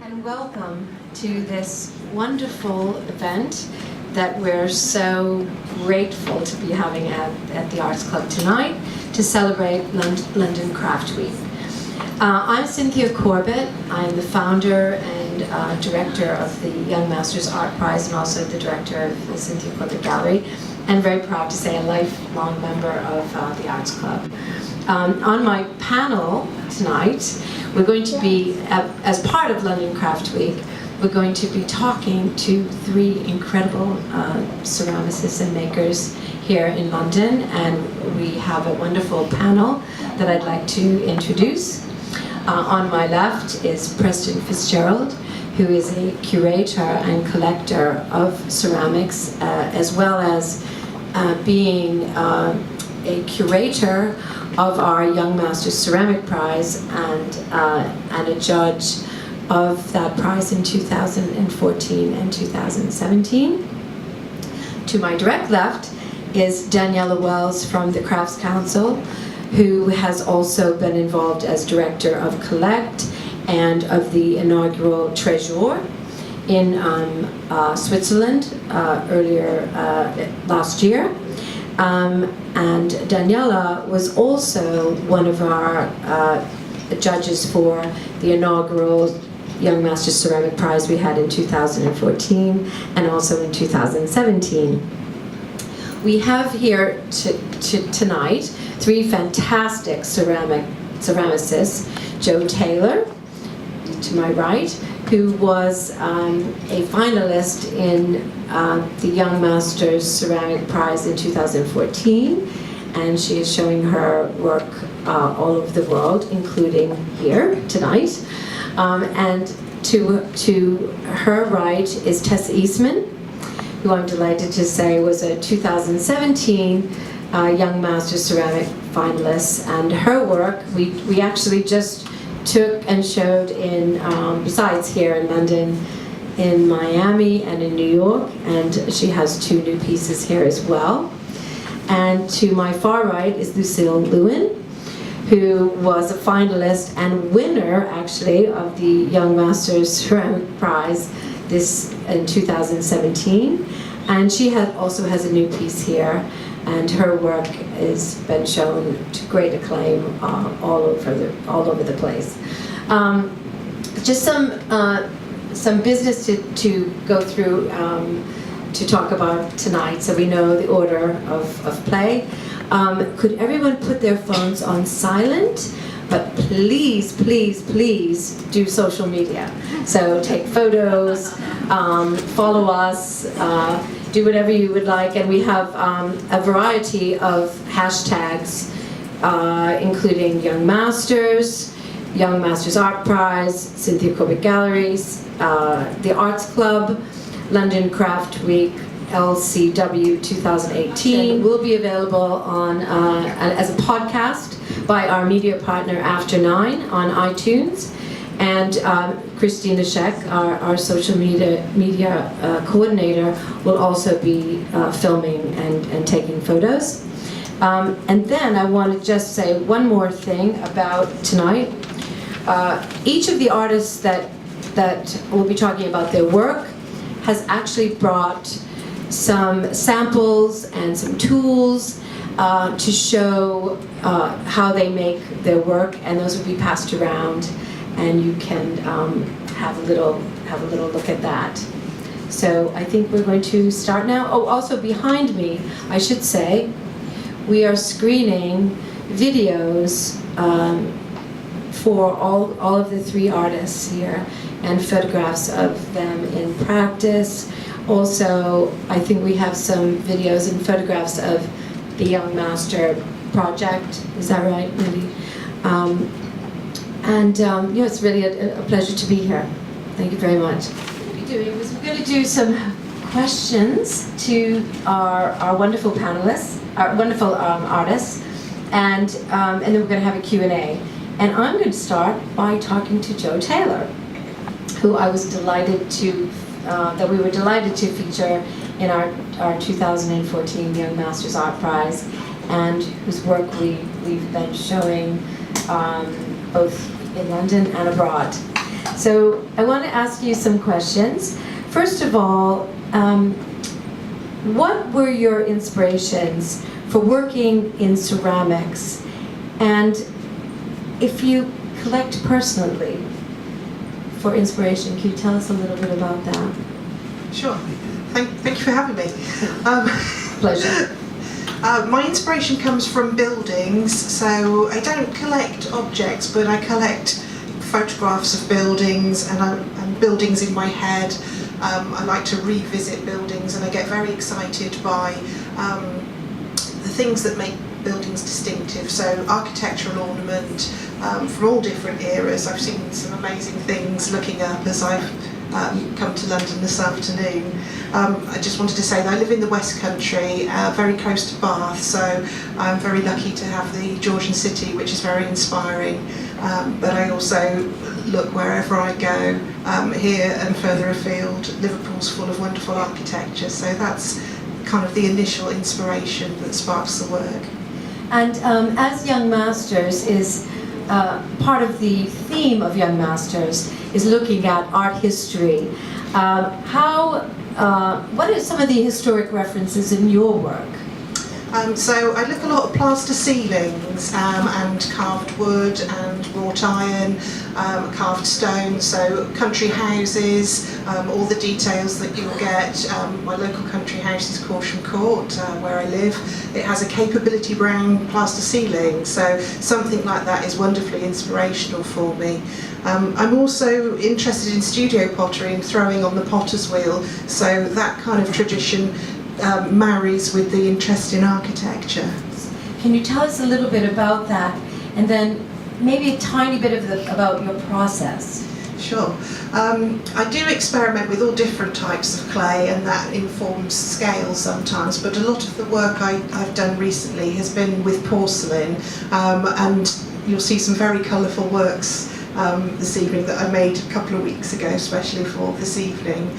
And welcome to this wonderful event that we're so grateful to be having at the Arts Club tonight to celebrate London Craft Week. I'm Cynthia Corbett. I'm the founder and director of the Young Masters Art Prize and also the director of the Cynthia Corbett Gallery, and very proud to say a lifelong member of the Arts Club. On my panel tonight, we're going to be, as part of London Craft Week, we're going to be talking to three incredible ceramicists and makers here in London, and we have a wonderful panel that I'd like to introduce. On my left is Preston Fitzgerald, who is a curator and collector of ceramics, as well as being a curator of our Young Masters Ceramic Prize and a judge of that prize in 2014 and 2017. To my direct left is Daniella Wells from the Crafts Council, who has also been involved as director of Collect and of the inaugural Treasure in Switzerland earlier last year. And Daniella was also one of our judges for the inaugural Young Masters Ceramic Prize we had in 2014 and also in 2017. We have here tonight three fantastic ceramicists. Joe Taylor, to my right, who was a finalist in the Young Masters Ceramic Prize in 2014, and she is showing her work all over the world, including here tonight. And to her right is Tessa Eastman, who I'm delighted to say was a 2017 Young Masters Ceramic finalist, and her work we actually just took and showed in, besides here in London, in Miami and in New York, and she has two new pieces here as well. And to my far right is Lucille Lewin, who was a finalist and winner actually of the Young Masters Ceramic Prize in 2017, and she also has a new piece here, and her work has been shown to great acclaim all over the place. Just some business to go through to talk about tonight, so we know the order of play. Could everyone put their phones on silent? But please, please, please do social media. So take photos, follow us, do whatever you would like, and we have a variety of hashtags, including Young Masters, Young Masters Art Prize, Cynthia Corbett Galleries, the Arts Club, London Craft Week, LCW 2018 will be available on as a podcast by our media partner After Nyne on iTunes, and Christina Sheck, our social media coordinator, will also be filming and taking photos. And then I want to just say one more thing about tonight. Each of the artists that will be talking about their work has actually brought some samples and some tools to show how they make their work, and those will be passed around, and you can have a little look at that. So I think we're going to start now. Oh, also behind me, I should say, we are screening videos for all of the three artists here, and photographs of them in practice. Also, I think we have some videos and photographs of the Young Master project. Is that right, Lily? It's really a pleasure to be here. Thank you very much. What we're doing is we're going to do some questions to our wonderful panelists, our wonderful artists, and then we're going to have a Q&A. And I'm going to start by talking to Joe Taylor, who I was delighted to that we were delighted to feature in our 2014 Young Masters Art Prize, and whose work we've been showing both in London and abroad. So I want to ask you some questions. First of all, what were your inspirations for working in ceramics? And if you collect personally for inspiration, can you tell us a little bit about that? Sure. Thank you for having me. Pleasure. My inspiration comes from buildings, so I don't collect objects, but I collect photographs of buildings and buildings in my head. I like to revisit buildings, and I get very excited by the things that make buildings distinctive. So architectural ornament from all different eras. I've seen some amazing things looking up as I've come to London this afternoon. I just wanted to say that I live in the West Country, very close to Bath, so I'm very lucky to have the Georgian city, which is very inspiring. But I also look wherever I go, here and further afield. Liverpool's full of wonderful architecture, so that's kind of the initial inspiration that sparks the work. And as Young Masters is part of the theme of Young Masters is looking at art history. What are some of the historic references in your work? So I look a lot at plaster ceilings and carved wood and wrought iron, carved stone, so country houses, all the details that you'll get. My local country house is Corsham Court, where I live. It has a capability brown plaster ceiling, so something like that is wonderfully inspirational for me. I'm also interested in studio pottery and throwing on the potter's wheel, so that kind of tradition marries with the interest in architecture. Can you tell us a little bit about that, and then maybe a tiny bit about your process? Sure. I do experiment with all different types of clay, and that informs scale sometimes, but a lot of the work I've done recently has been with porcelain, and you'll see some very colourful works this evening that I made a couple of weeks ago, especially for this evening.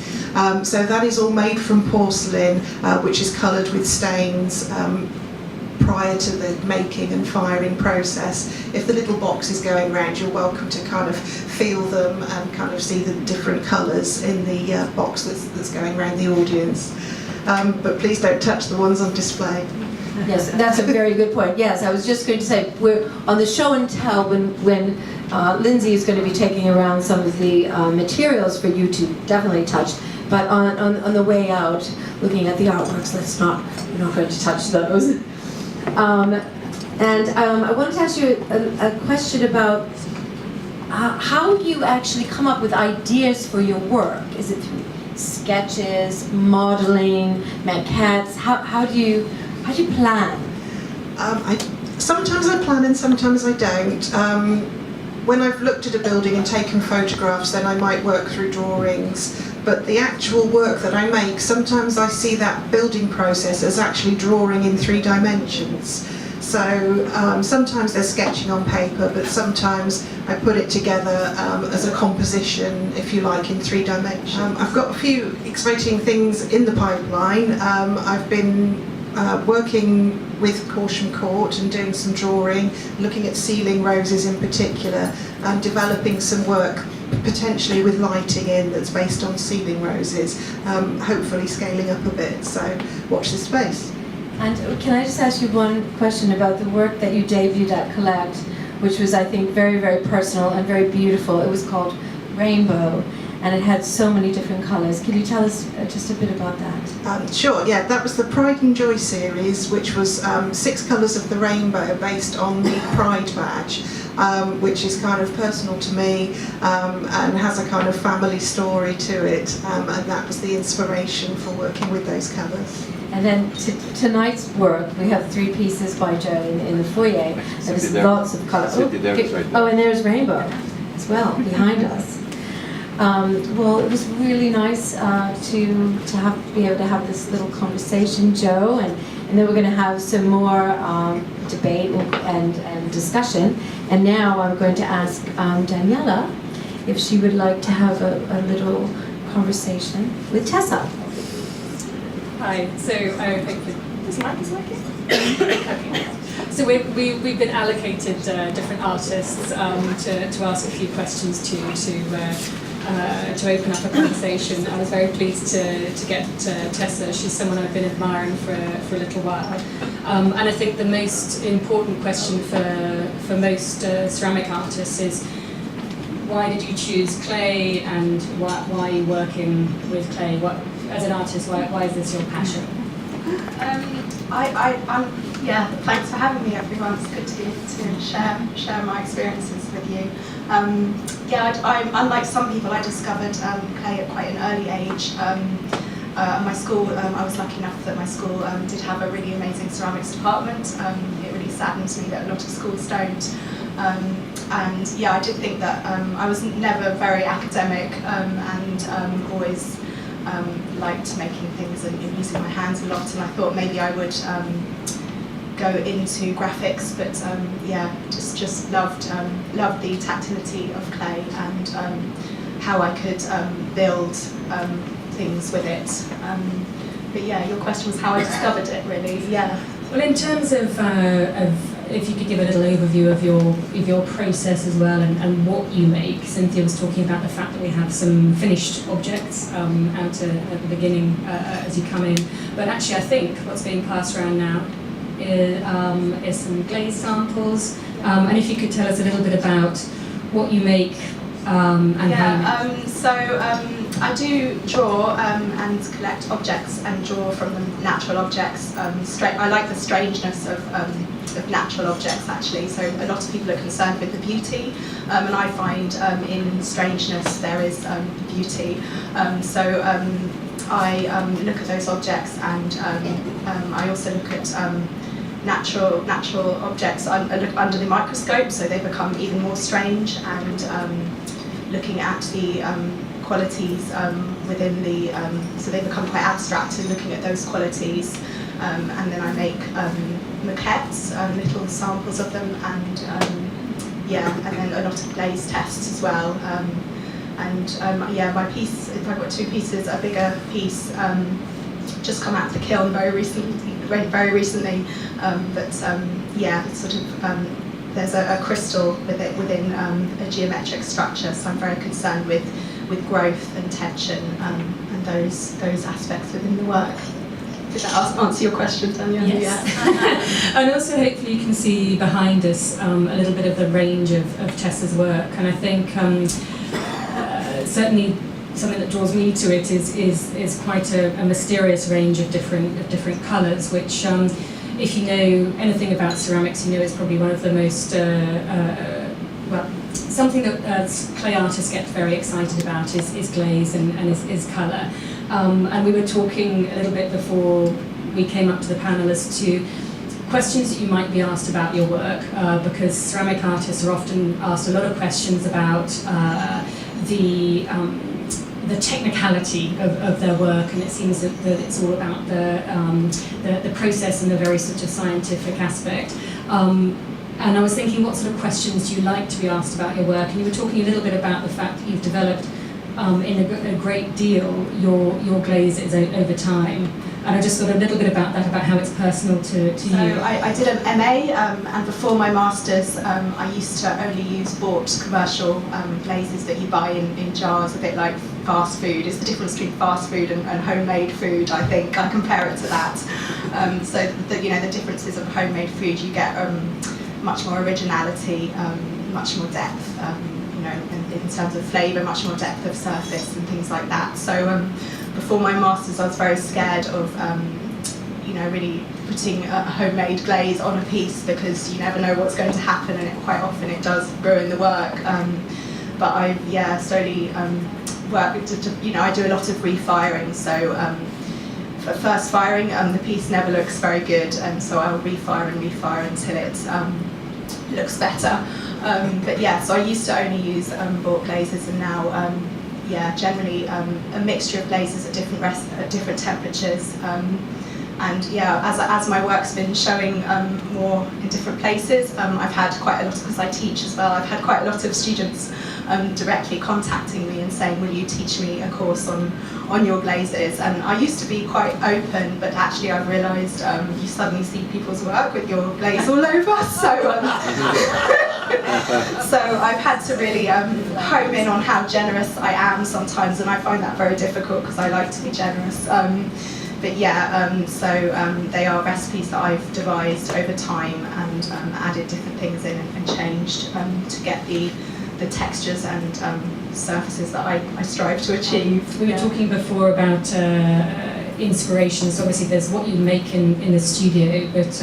So that is all made from porcelain, which is coloured with stains prior to the making and firing process. If the little box is going round, you're welcome to kind of feel them and kind of see the different colours in the box that's going around the audience. But please don't touch the ones on display. Yes, that's a very good point. Yes, I was just going to say, we're on the show and tell when Lindsay is going to be taking around some of the materials for you to definitely touch. But on the way out, looking at the artworks, we're not going to touch those. I wanted to ask you a question about how you actually come up with ideas for your work. Is it through sketches, modeling, maquettes? How do you plan? Sometimes I plan and sometimes I don't. When I've looked at a building and taken photographs, then I might work through drawings. But the actual work that I make, sometimes I see that building process as actually drawing in 3 dimensions. So sometimes they're sketching on paper, but sometimes I put it together as a composition, if you like, in 3 dimensions. I've got a few exciting things in the pipeline. I've been working with Corsham Court and doing some drawing, looking at ceiling roses in particular, and developing some work potentially with lighting in that's based on ceiling roses, hopefully scaling up a bit, so watch this space. And can I just ask you one question about the work that you debuted at Collect, which was, I think, very, very personal and very beautiful. It was called Rainbow, and it had so many different colours. Can you tell us just a bit about that? Sure, yeah, that was the Pride and Joy series, which was 6 colours of the rainbow based on the Pride badge, which is kind of personal to me and has a kind of family story to it, and that was the inspiration for working with those colours. And then tonight's work, we have 3 pieces by Jo in the foyer. There's lots of colour. Oh, and there's Rainbow as well behind us. Well, it was really nice to be able to have this little conversation, Jo, and then we're going to have some more debate and discussion. And now I'm going to ask Daniella if she would like to have a little conversation with Tessa. Hi, so I This mic is working? Okay. So we've been allocated different artists to ask a few questions to open up a conversation. I was very pleased to get Tessa. She's someone I've been admiring for a little while. And I think the most important question for most ceramic artists is, why did you choose clay, and why are you working with clay? As an artist, why is this your passion? Yeah, thanks for having me, everyone. It's good to be able to share my experiences with you. Unlike some people, I discovered clay at quite an early age. My school, I was lucky enough that my school did have a really amazing ceramics department. It really saddens me that a lot of schools don't. I did think that I was never very academic and always liked making things and using my hands a lot, and I thought maybe I would go into graphics, but just loved the tactility of clay and how I could build things with it. But yeah, your question was how I discovered it, really. Yeah. Well, in terms of if you could give a little overview of your process as well, and what you make. Cynthia was talking about the fact that we have some finished objects out at the beginning as you come in, but actually I think what's being passed around now is some glaze samples, and if you could tell us a little bit about what you make and how you make. I do draw and collect objects and draw from them natural objects. I like the strangeness of natural objects, actually. So a lot of people are concerned with the beauty, and I find in strangeness there is beauty. I look at those objects, and I also look at natural objects under the microscope, so they become even more strange, and looking at the qualities within the, so they become quite abstract, and looking at those qualities, and then I make maquettes, little samples of them, and then a lot of glaze tests as well. My piece, if I've got two pieces, a bigger piece just come out of the kiln very recently, it's sort of, there's a crystal with it within a geometric structure, so I'm very concerned with growth and tension and those aspects within the work. Did that answer your question, Daniella? Yes. Yeah. And also hopefully you can see behind us a little bit of the range of Tessa's work, and I think certainly something that draws me to it is quite a mysterious range of different colours, which if you know anything about ceramics, you know it's probably one of the most something that clay artists get very excited about is glaze and is colour. And we were talking a little bit before we came up to the panel as to questions that you might be asked about your work, because ceramic artists are often asked a lot of questions about the technicality of their work, and it seems that it's all about the process and the very sort of scientific aspect. And I was thinking, what sort of questions do you like to be asked about your work? And you were talking a little bit about the fact that you've developed in a great deal your glazes over time. And I just thought a little bit about that, about how it's personal to you. So I did an MA, and before my Masters, I used to only use bought commercial glazes that you buy in jars, a bit like fast food. It's the difference between fast food and homemade food, I think. I compare it to that. So the differences of homemade food, you get much more originality, much more depth, in terms of flavour, much more depth of surface and things like that. So before my Masters, I was very scared of, really putting a homemade glaze on a piece, because you never know what's going to happen, and quite often it does ruin the work. But I've slowly worked. I do a lot of refiring. So for first firing, the piece never looks very good, and so I'll refire until it looks better. So I used to only use bought glazes, and now generally a mixture of glazes at different temperatures. As my work's been showing more in different places, I've had quite a lot, because I teach as well, I've had quite a lot of students directly contacting me and saying, will you teach me a course on your glazes? And I used to be quite open, but actually I've realised you suddenly see people's work with your glaze all over, so I've had to really home in on how generous I am sometimes, and I find that very difficult because I like to be generous. But yeah, they are recipes that I've devised over time and added different things in and changed to get the textures and surfaces that I strive to achieve. We were talking before about inspirations. Obviously there's what you make in the studio, but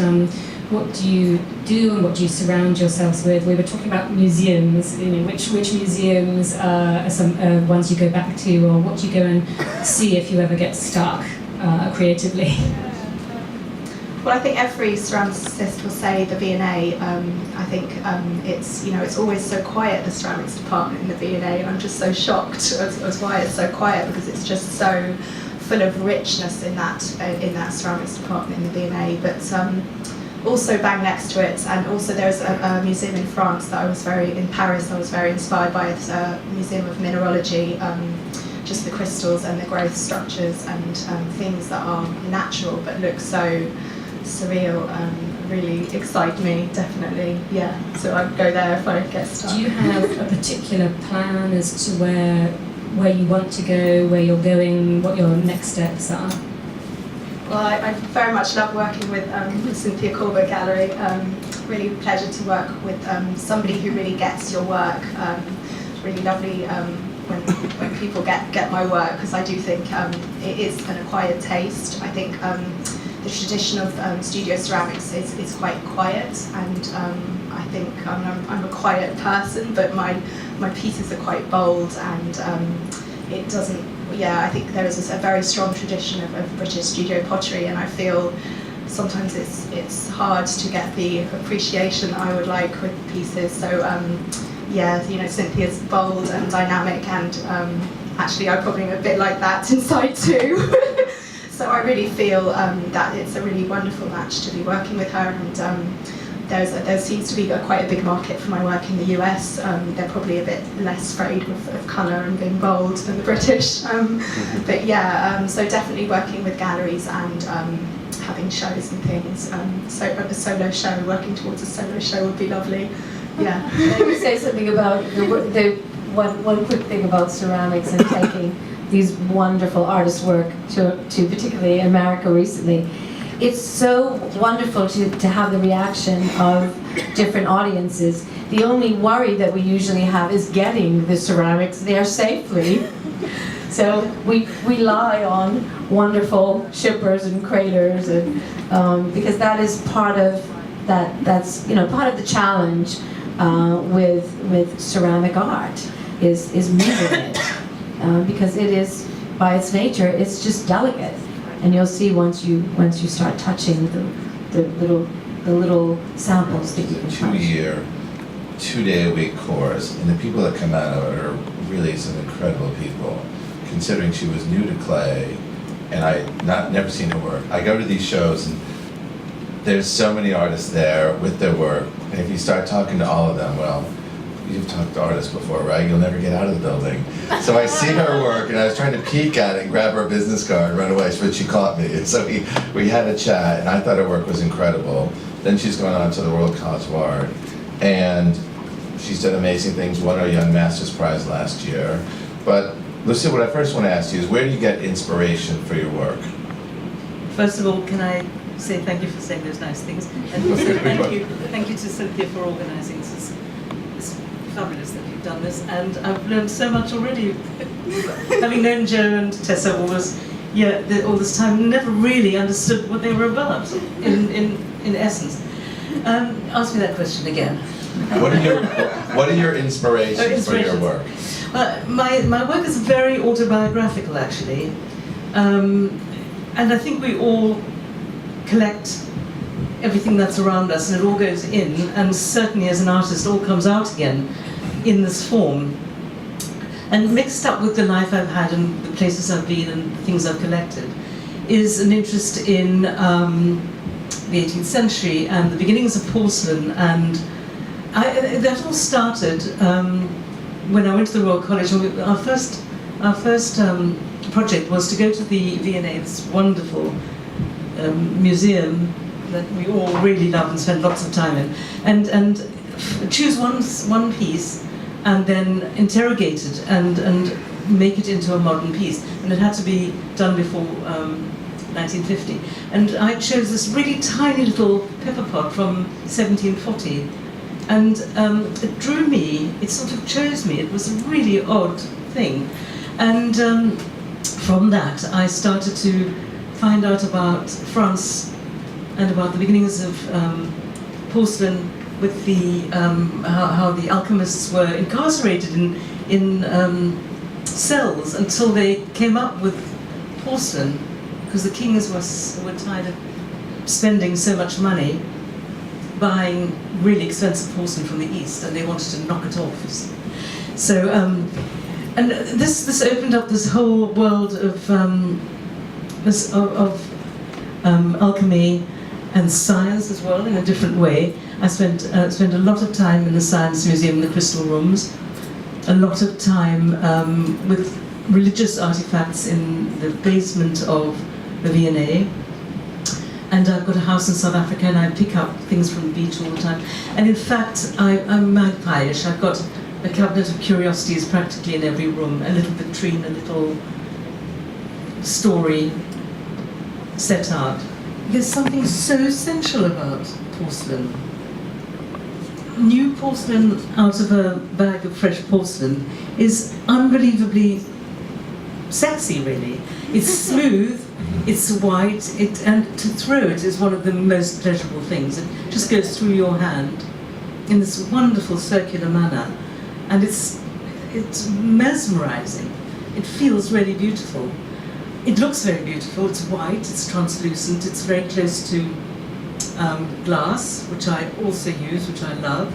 what do you do and what do you surround yourselves with? We were talking about museums, which museums are some ones you go back to, or what do you go and see if you ever get stuck creatively? Well, I think every ceramicist will say the V&A. I think it's always so quiet, the ceramics department in the V&A. I'm just so shocked as why it's so quiet, because it's just so full of richness in that ceramics department in the V&A. But also bang next to it, and also there's a museum in France that in Paris I was very inspired by. It's a museum of mineralogy, just the crystals and the growth structures and things that are natural but look so surreal, really excite me, definitely, yeah. So I'd go there if I get stuck. Do you have a particular plan as to where you want to go, where you're going, what your next steps are? Well, I very much love working with Cynthia Corbett Gallery. Really a pleasure to work with somebody who really gets your work. It's really lovely when people get my work, because I do think it is an acquired taste. I think the tradition of studio ceramics is quite quiet, and I think I'm a quiet person, but my pieces are quite bold, and it doesn't. Yeah, I think there is a very strong tradition of British studio pottery, and I feel sometimes it's hard to get the appreciation I would like with pieces. So yeah, Cynthia's bold and dynamic, and actually I'm probably a bit like that inside too. So I really feel that it's a really wonderful match to be working with her, and there seems to be quite a big market for my work in the US. They're probably a bit less afraid of colour and being bold than the British. But yeah, so definitely working with galleries and having shows and things. So a solo show, working towards a solo show would be lovely. Yeah. Let me say something about one quick thing about ceramics and taking these wonderful artists' work to particularly America recently. It's so wonderful to have the reaction of different audiences. The only worry that we usually have is getting the ceramics there safely. So we rely on wonderful shippers and craters, and because that is part of that's part of the challenge with ceramic art is moving it, because it is by its nature it's just delicate. And you'll see once you start touching the little samples that you can touch. 2-year, 2-day-a-week course, and the people that come out of it are really some incredible people. Considering she was new to clay, and I never seen her work. I go to these shows, and there's so many artists there with their work. And if you start talking to all of them, well, you've talked to artists before, right? You'll never get out of the building. So I see her work, and I was trying to peek at it and grab her business card and run away, but she caught me. And so we had a chat, and I thought her work was incredible. Then she's gone on to the World College of Art, and she's done amazing things, won our Young Masters Prize last year. But Lucille, what I first want to ask you is, where do you get inspiration for your work? First of all, can I say thank you for saying those nice things, and also thank you to Cynthia for organising this. It's fabulous that you've done this, and I've learned so much already. Having known Jo and Tessa all this time, never really understood what they were about in essence. Ask me that question again. What are your inspirations for your work? My work is very autobiographical, actually, and I think we all collect everything that's around us, and it all goes in, and certainly as an artist, all comes out again in this form. And mixed up with the life I've had and the places I've been and the things I've collected is an interest in the 18th century and the beginnings of porcelain, and that all started when I went to the Royal College, our first project was to go to the V&A, this wonderful museum that we all really love and spend lots of time in, and choose one piece and then interrogate it and make it into a modern piece. And it had to be done before 1950. And I chose this really tiny little pepper pot from 1740. And it drew me, it sort of chose me. It was a really odd thing. And from that, I started to find out about France and about the beginnings of porcelain, with the how the alchemists were incarcerated in cells until they came up with porcelain, because the kings were tired of spending so much money buying really expensive porcelain from the East, and they wanted to knock it off. So, and this opened up this whole world of alchemy and science as well in a different way. I spent a lot of time in the Science Museum in the Crystal Rooms, a lot of time with religious artifacts in the basement of the V&A. And I've got a house in South Africa, and I pick up things from the beach all the time. And in fact, I'm magpie-ish. I've got a cabinet of curiosities practically in every room, a little vitrine, a little story set out. There's something so essential about porcelain. New porcelain out of a bag of fresh porcelain is unbelievably sexy, really. It's smooth, it's white, and to throw it is one of the most pleasurable things. It just goes through your hand in this wonderful circular manner, and it's mesmerizing. It feels really beautiful. It looks very beautiful. It's white, it's translucent, it's very close to glass, which I also use, which I love.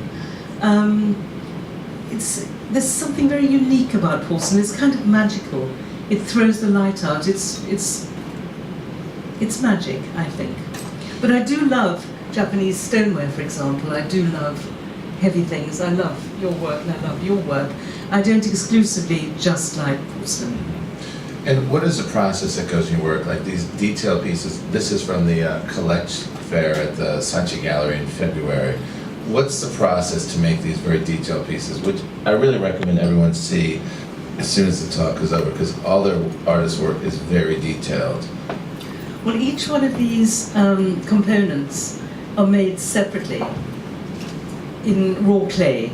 There's something very unique about porcelain. It's kind of magical. It throws the light out. It's magic, I think. But I do love Japanese stoneware, for example. I do love heavy things. I love your work, and I love your work. I don't exclusively just like porcelain. And what is the process that goes in your work? Like these detail pieces, this is from the Collect Fair at the Saatchi Gallery in February. What's the process to make these very detailed pieces, which I really recommend everyone see as soon as the talk is over, because all their artists' work is very detailed. Well, each one of these components are made separately in raw clay.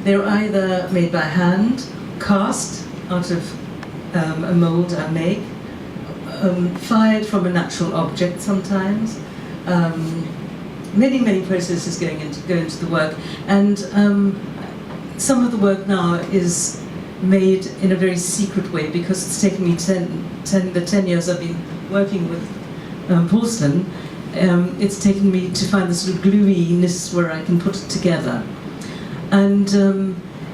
They're either made by hand, cast out of a mold I make, fired from a natural object sometimes. Many processes go into the work, and some of the work now is made in a very secret way, because it's taken me 10 years I've been working with porcelain. It's taken me to find this sort of gluiness where I can put it together, and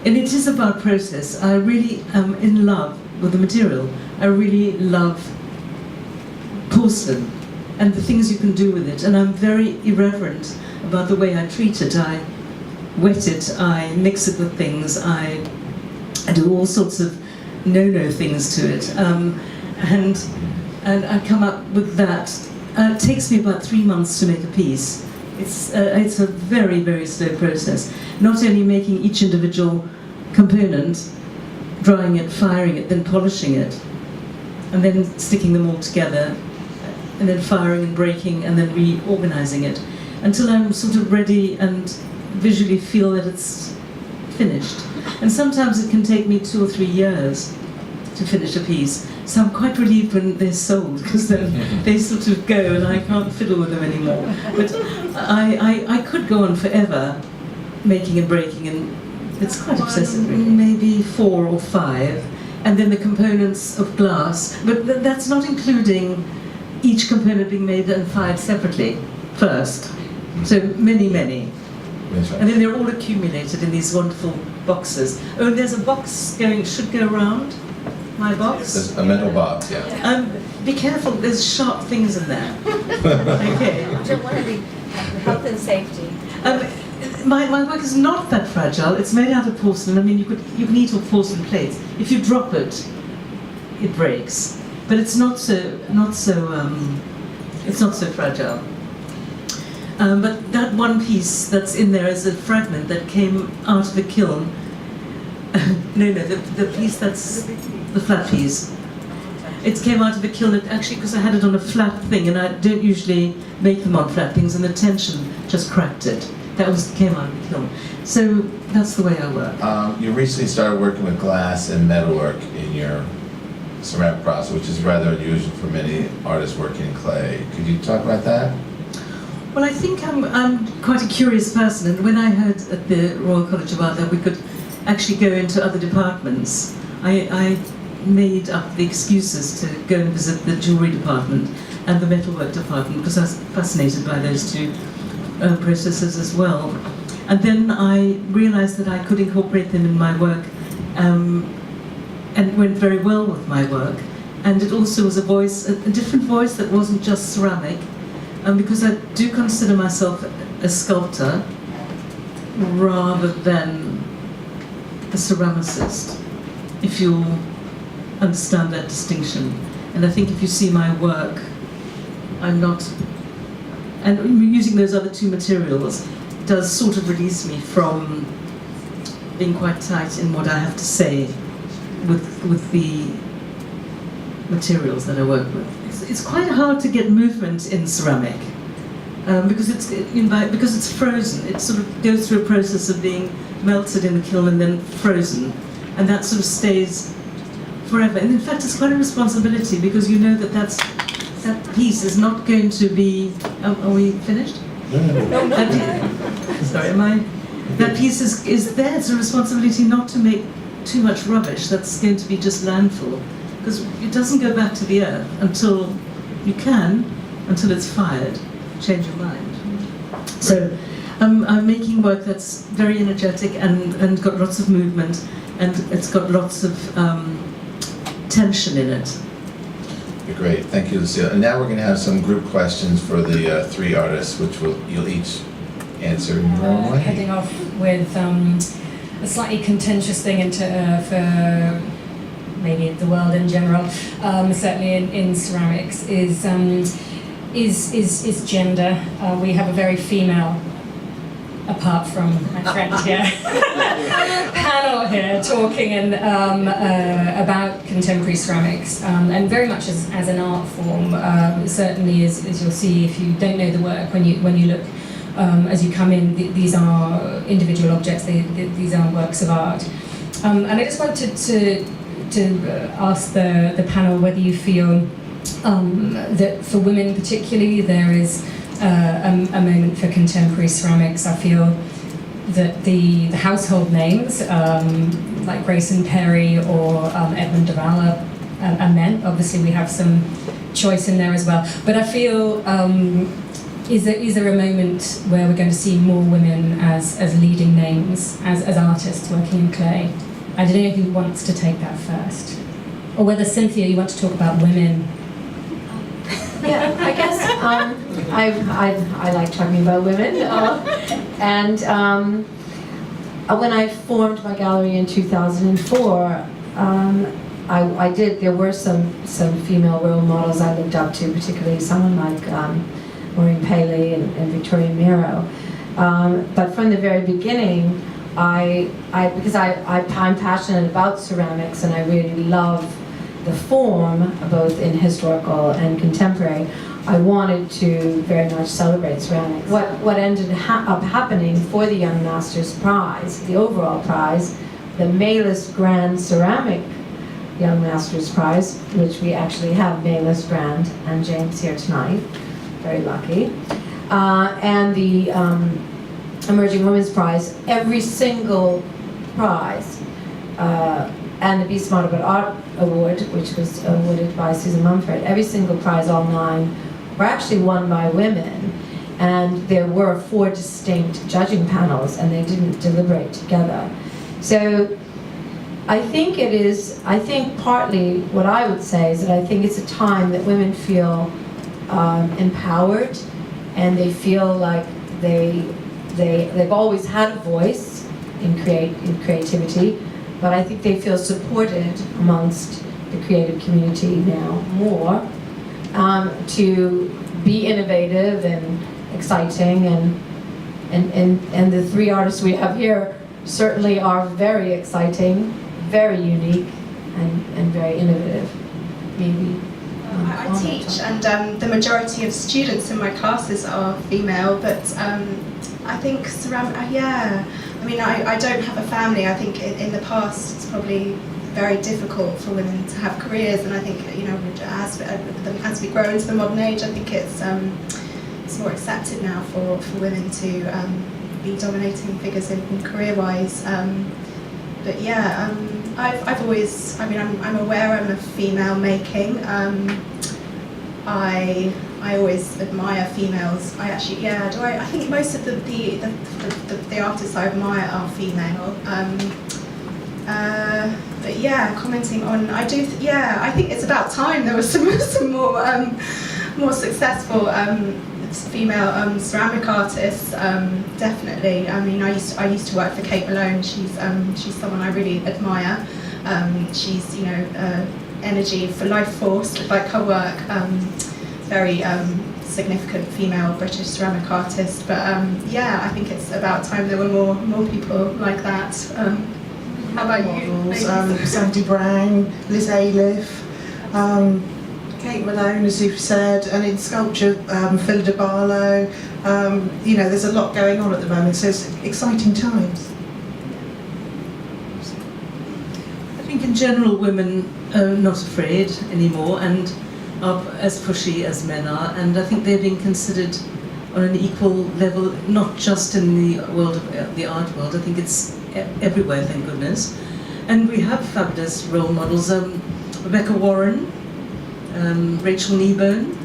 it is about process. I really am in love with the material. I really love porcelain and the things you can do with it, and I'm very irreverent about the way I treat it. I wet it, I mix it with things, I do all sorts of no things to it, and I come up with that. It takes me about 3 months to make a piece. It's a very slow process. Not only making each individual component, drying it, firing it, then polishing it, and then sticking them all together, and then firing and breaking, and then reorganizing it, until I'm sort of ready and visually feel that it's finished. And sometimes it can take me 2 or 3 years to finish a piece. So I'm quite relieved when they're sold, because then they sort of go and I can't fiddle with them anymore. But I could go on forever making and breaking, and it's quite obsessive, really. Maybe 4 or 5, and then the components of glass. But that's not including each component being made and fired separately first. So many. And then they're all accumulated in these wonderful boxes. Oh, and there's a box should go around my box. There's a metal box, yeah. Be careful, there's sharp things in there. Okay. I don't want to be health and safety. my work is not that fragile. It's made out of porcelain. I mean, you can eat off porcelain plates. If you drop it, it breaks. But it's not so fragile. But that one piece that's in there is a fragment that came out of the kiln. the piece that's the flat piece. It came out of the kiln actually because I had it on a flat thing, and I don't usually make them on flat things, and the tension just cracked it. That came out of the kiln. So that's the way I work. You recently started working with glass and metalwork in your ceramic process, which is rather unusual for many artists working in clay. Could you talk about that? Well, I think I'm quite a curious person, and when I heard at the Royal College of Art that we could actually go into other departments, I made up the excuses to go and visit the jewellery department and the metalwork department because I was fascinated by those two processes as well. And then I realised that I could incorporate them in my work, and it went very well with my work. And it also was a voice, a different voice that wasn't just ceramic, because I do consider myself a sculptor rather than a ceramicist, if you understand that distinction. And I think if you see my work, I'm not, and using those other two materials does sort of release me from being quite tight in what I have to say with the materials that I work with. It's quite hard to get movement in ceramic because it's frozen. It sort of goes through a process of being melted in the kiln and then frozen, and that sort of stays forever. And in fact, it's quite a responsibility because you know that piece is not going to be. Are we finished? No. Sorry, that piece is there. It's a responsibility not to make too much rubbish that's going to be just landfill, because it doesn't go back to the earth until it's fired. Change your mind. So I'm making work that's very energetic and got lots of movement, and it's got lots of tension in it. Great, thank you, Lucille. And now we're going to have some group questions for the three artists, which you'll each answer in your own way. Heading off with a slightly contentious thing for maybe the world in general, certainly in ceramics, is gender. We have a very female, apart from my friend here, panel here talking about contemporary ceramics, and very much as an art form. Certainly, as you'll see if you don't know the work, when you look as you come in, these are individual objects. These are works of art. And I just wanted to ask the panel whether you feel that for women particularly there is a moment for contemporary ceramics. I feel that the household names like Grayson Perry or Edmund de Waal are men. Obviously we have some choice in there as well. But I feel, is there a moment where we're going to see more women as leading names, as artists working in clay? I don't know who wants to take that first. Or whether, Cynthia, you want to talk about women. Yeah, I guess I like talking about women. When I formed my gallery in 2004, there were some female role models I looked up to, particularly someone like Maureen Paley and Victoria Miro. But from the very beginning, because I'm passionate about ceramics and I really love the form, both in historical and contemporary, I wanted to very much celebrate ceramics. What ended up happening for the Young Masters Prize, the overall prize, the Maylist Grand Ceramic Young Masters Prize, which we actually have Maylist Grand and James here tonight, very lucky, and the Emerging Women's Prize, every single prize, and the Be Smart About Art Award, which was awarded by Susan Mumford, every single prize, all 9, were actually won by women. And there were 4 distinct judging panels, and they didn't deliberate together. So I think partly what I would say is that I think it's a time that women feel empowered, and they feel like they they've always had a voice in creativity, but I think they feel supported amongst the creative community now more to be innovative and exciting, and the three artists we have here certainly are very exciting, very unique, and very innovative. Maybe. I teach, and the majority of students in my classes are female, but I think I mean, I don't have a family. I think in the past it's probably very difficult for women to have careers, and I think, you know, as we grow into the modern age, I think it's more accepted now for women to be dominating figures in career-wise. But yeah, I've always, I mean, I'm aware I'm a female making. I always admire females. I think most of the artists I admire are female. But yeah, commenting on, I think it's about time there was some more successful female ceramic artists. Definitely. I mean, I used to work for Kate Malone. She's someone I really admire. She's, you know, energy for life force, like her work. Very significant female British ceramic artist. But yeah, I think it's about time there were more people like that. How about models, you? Sandy Brown, Liz Ailiff, Kate Malone, as you've said, and in sculpture, Philida Barlow. You know, there's a lot going on at the moment, so it's exciting times. I think in general women are not afraid anymore and are as pushy as men are, and I think they're being considered on an equal level, not just in the world of the art world. I think it's everywhere, thank goodness. And we have fabulous role models, Rebecca Warren, Rachel Kneebone,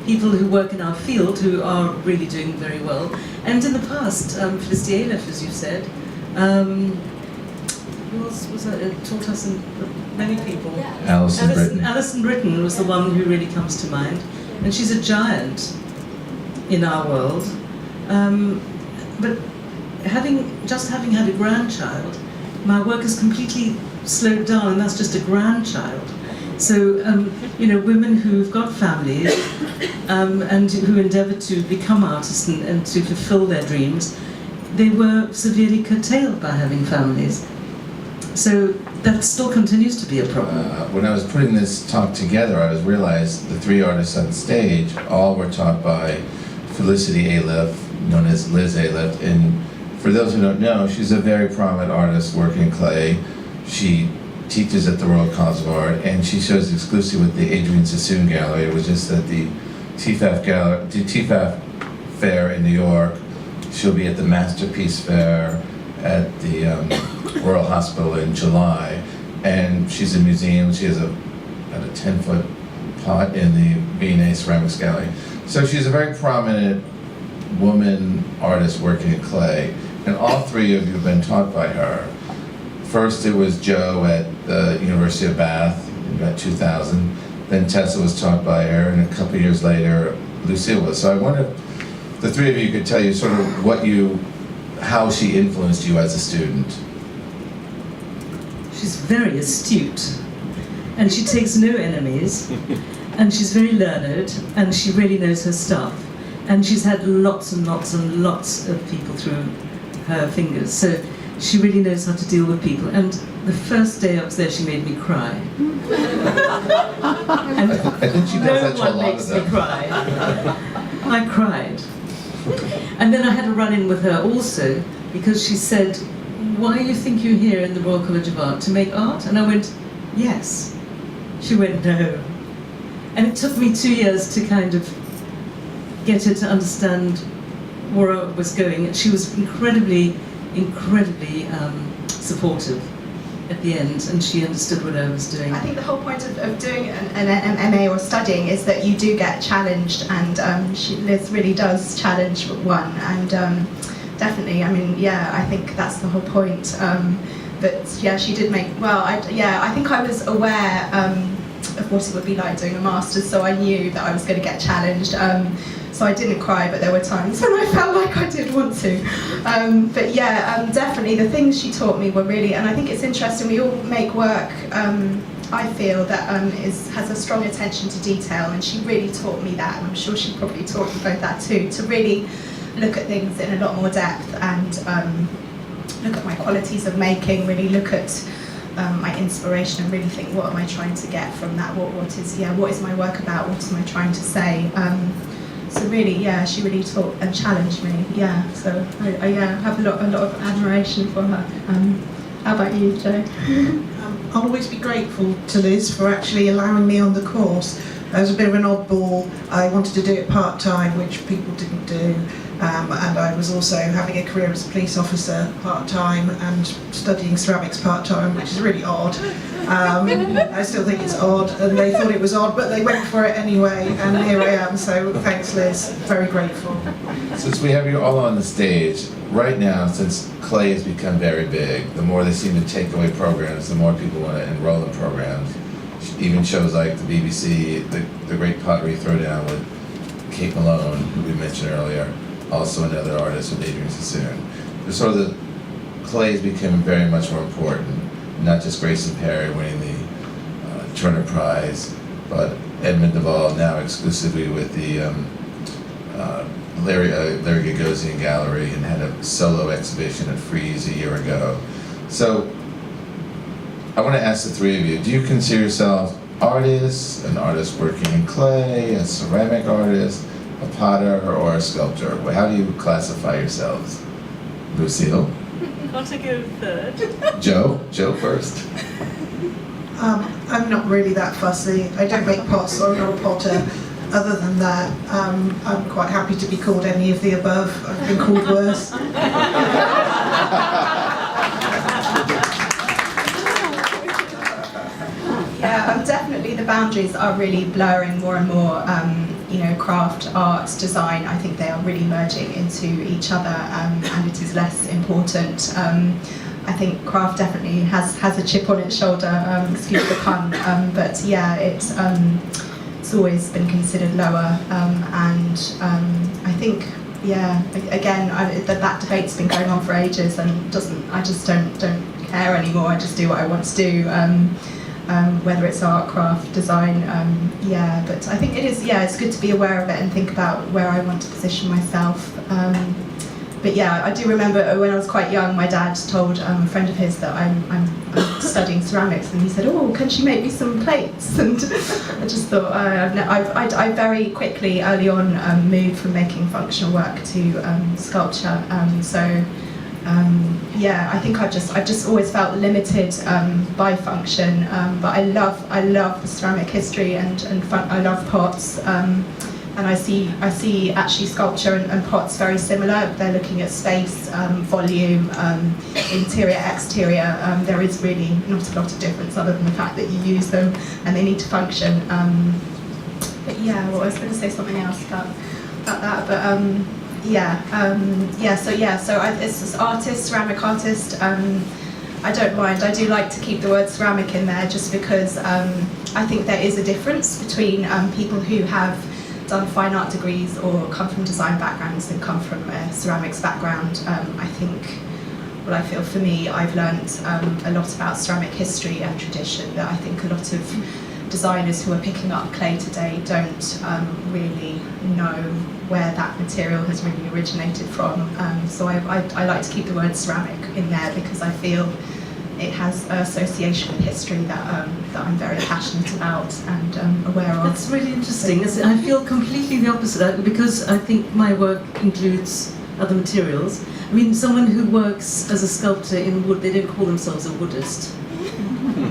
people who work in our field who are really doing very well. And in the past, Felicity Ailiff, as you said, who else was taught us many people? Alison Britton was the one who really comes to mind, and she's a giant in our world. But having had a grandchild, my work has completely slowed down, and that's just a grandchild. So, you know, women who've got families and who endeavour to become artists and to fulfil their dreams, they were severely curtailed by having families. So that still continues to be a problem. When I was putting this talk together, I realized the three artists on stage all were taught by Felicity Ailiff, known as Liz Ailiff, and for those who don't know, she's a very prominent artist working in clay. She teaches at the Royal College of Art, and she shows exclusively with the Adrienne Sassoon Gallery. It was just at the TFAF Fair in New York. She'll be at the Masterpiece Fair at the Royal Hospital in July, and she's a museum. She has a 10-foot pot in the V&A Ceramics Gallery. So she's a very prominent woman artist working in clay, and all three of you have been taught by her. First it was Jo at the University of Bath in about 2000, then Tessa was taught by her, and a couple of years later Lucille was. So I wonder if the three of you could tell you sort of how she influenced you as a student. She's very astute, and she takes no enemies, and she's very learned, and she really knows her stuff. And she's had lots and lots and lots of people through her fingers, so she really knows how to deal with people. And the first day I was there, she made me cry. And I think she does that to a no one lot makes of me them. cry. I cried. And then I had a run-in with her also, because she said, "Why do you think you're here in the Royal College of Art? To make art?" And I went, "Yes." She went, "No." And it took me 2 years to kind of get her to understand where I was going. And she was incredibly supportive at the end, and she understood what I was doing. I think the whole point of doing an MA or studying is that you do get challenged, and Liz really does challenge one, and definitely, I mean, yeah, I think that's the whole point. But yeah, she did make, I think I was aware of what it would be like doing a master's, so I knew that I was going to get challenged. So I didn't cry, but there were times when I felt like I did want to. But yeah, definitely the things she taught me were really, and I think it's interesting, we all make work, I feel, that has a strong attention to detail, and she really taught me that, and I'm sure she probably taught you both that too, to really look at things in a lot more depth and look at my qualities of making, really look at my inspiration and really think, what am I trying to get from that? What is my work about? What am I trying to say? So really, yeah, she really taught and challenged me. Yeah, so I have a lot of admiration for her. How about you, Jo? I'll always be grateful to Liz for actually allowing me on the course. I was a bit of an oddball. I wanted to do it part-time, which people didn't do. And I was also having a career as a police officer part-time and studying ceramics part-time, which is really odd. I still think it's odd, and they thought it was odd, but they went for it anyway, and here I am, so thanks Liz, very grateful. Since we have you all on the stage, right now, since clay has become very big, the more they seem to take away programs, the more people want to enroll in programs. Even shows like the BBC, the Great Pottery Throwdown with Kate Malone, who we mentioned earlier, also another artist with Adrian Sassoon. So the clay is becoming very much more important, not just Grayson Perry winning the Turner Prize, but Edmund Duvall now exclusively with the Larry Gagosian Gallery, and had a solo exhibition at Frieze a year ago. So I want to ask the three of you, do you consider yourselves artists, an artist working in clay, a ceramic artist, a potter, or a sculptor? How do you classify yourselves? Lucille? I'll take a third. Jo first. I'm not really that fussy. I don't make pots, so I'm not a potter. Other than that, I'm quite happy to be called any of the above. I've been called worse. Yeah, definitely the boundaries are really blurring more and more. Craft, art, design, I think they are really merging into each other, and it is less important. I think craft definitely has a chip on its shoulder, excuse the pun, but yeah, it's always been considered lower, and I think, yeah, again, that debate's been going on for ages, and I just don't care anymore. I just do what I want to do. Whether it's art, craft, design, but I think it's good to be aware of it and think about where I want to position myself. But yeah, I do remember when I was quite young, my dad told a friend of his that I'm studying ceramics, and he said, "Oh, can she make me some plates?" And I just thought, I very quickly, early on, moved from making functional work to sculpture. I think I've just always felt limited by function, but I love the ceramic history, and I love pots, and I see actually sculpture and pots very similar. They're looking at space, volume, interior, exterior. There is really not a lot of difference other than the fact that you use them and they need to function. But yeah, well, I was going to say something else about that, but. It's this artist, ceramic artist. I don't mind. I do like to keep the word ceramic in there just because I think there is a difference between people who have done fine art degrees or come from design backgrounds and come from a ceramics background. I feel for me, I've learnt a lot about ceramic history and tradition that I think a lot of designers who are picking up clay today don't really know where that material has really originated from. So I like to keep the word ceramic in there because I feel it has an association with history that I'm very passionate about and aware of. That's really interesting. I feel completely the opposite because I think my work includes other materials. I mean, someone who works as a sculptor in wood, they don't call themselves a woodist.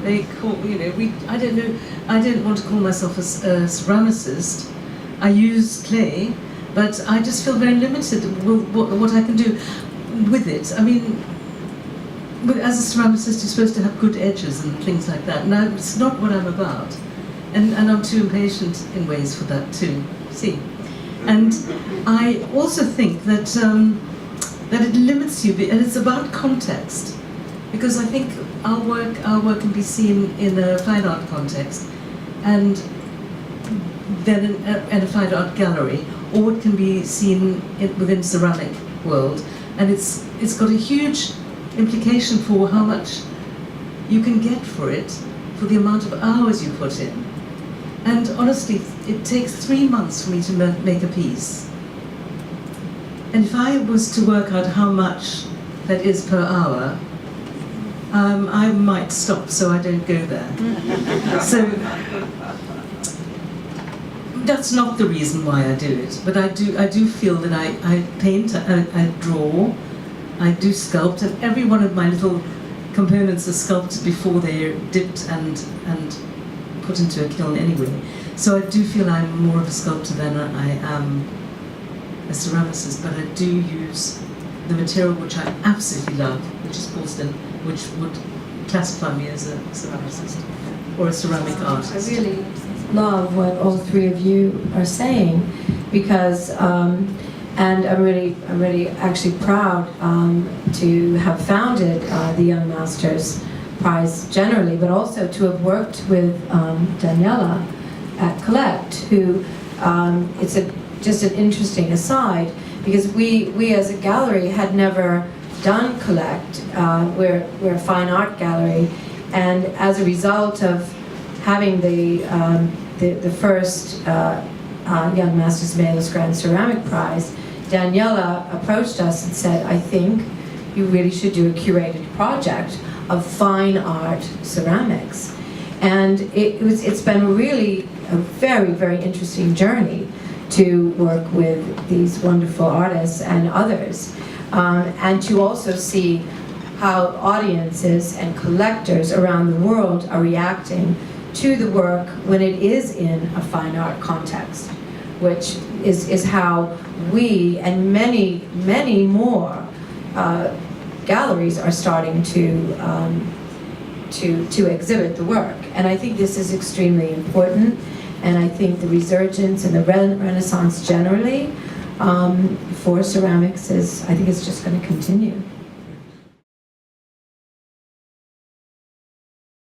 They call, I don't know, I don't want to call myself a ceramicist. I use clay, but I just feel very limited with what I can do with it. I mean, as a ceramicist, you're supposed to have good edges and things like that. Now, it's not what I'm about. And I'm too impatient in ways for that too, see. And I also think that that it limits you, and it's about context. Because I think our work can be seen in a fine art context, and then in a fine art gallery, or what can be seen within ceramic world. And it's got a huge implication for how much you can get for it, for the amount of hours you put in. And honestly, it takes 3 months for me to make a piece. And if I was to work out how much that is per hour, I might stop so I don't go there. So that's not the reason why I do it, but I do feel that I paint, I draw, I do sculpt, and every one of my little components are sculpted before they're dipped and put into a kiln anyway. So I do feel I'm more of a sculptor than I am a ceramicist, but I do use the material which I absolutely love, which is porcelain, which would classify me as a ceramicist or a ceramic artist. I really love what all three of you are saying, because and I'm really actually proud to have founded the Young Masters Prize generally, but also to have worked with Daniella at Collect, who it's just an interesting aside, because we as a gallery had never done Collect. We're a fine art gallery, and as a result of having the first Young Masters Malus Grand Ceramic Prize, Daniella approached us and said, I think you really should do a curated project of fine art ceramics. And it's been really a very, very interesting journey to work with these wonderful artists and others, and to also see how audiences and collectors around the world are reacting to the work when it is in a fine art context, which is how we and many, many more galleries are starting to exhibit the work. And I think this is extremely important, and I think the resurgence and the Renaissance generally for ceramics I think it's just going to continue.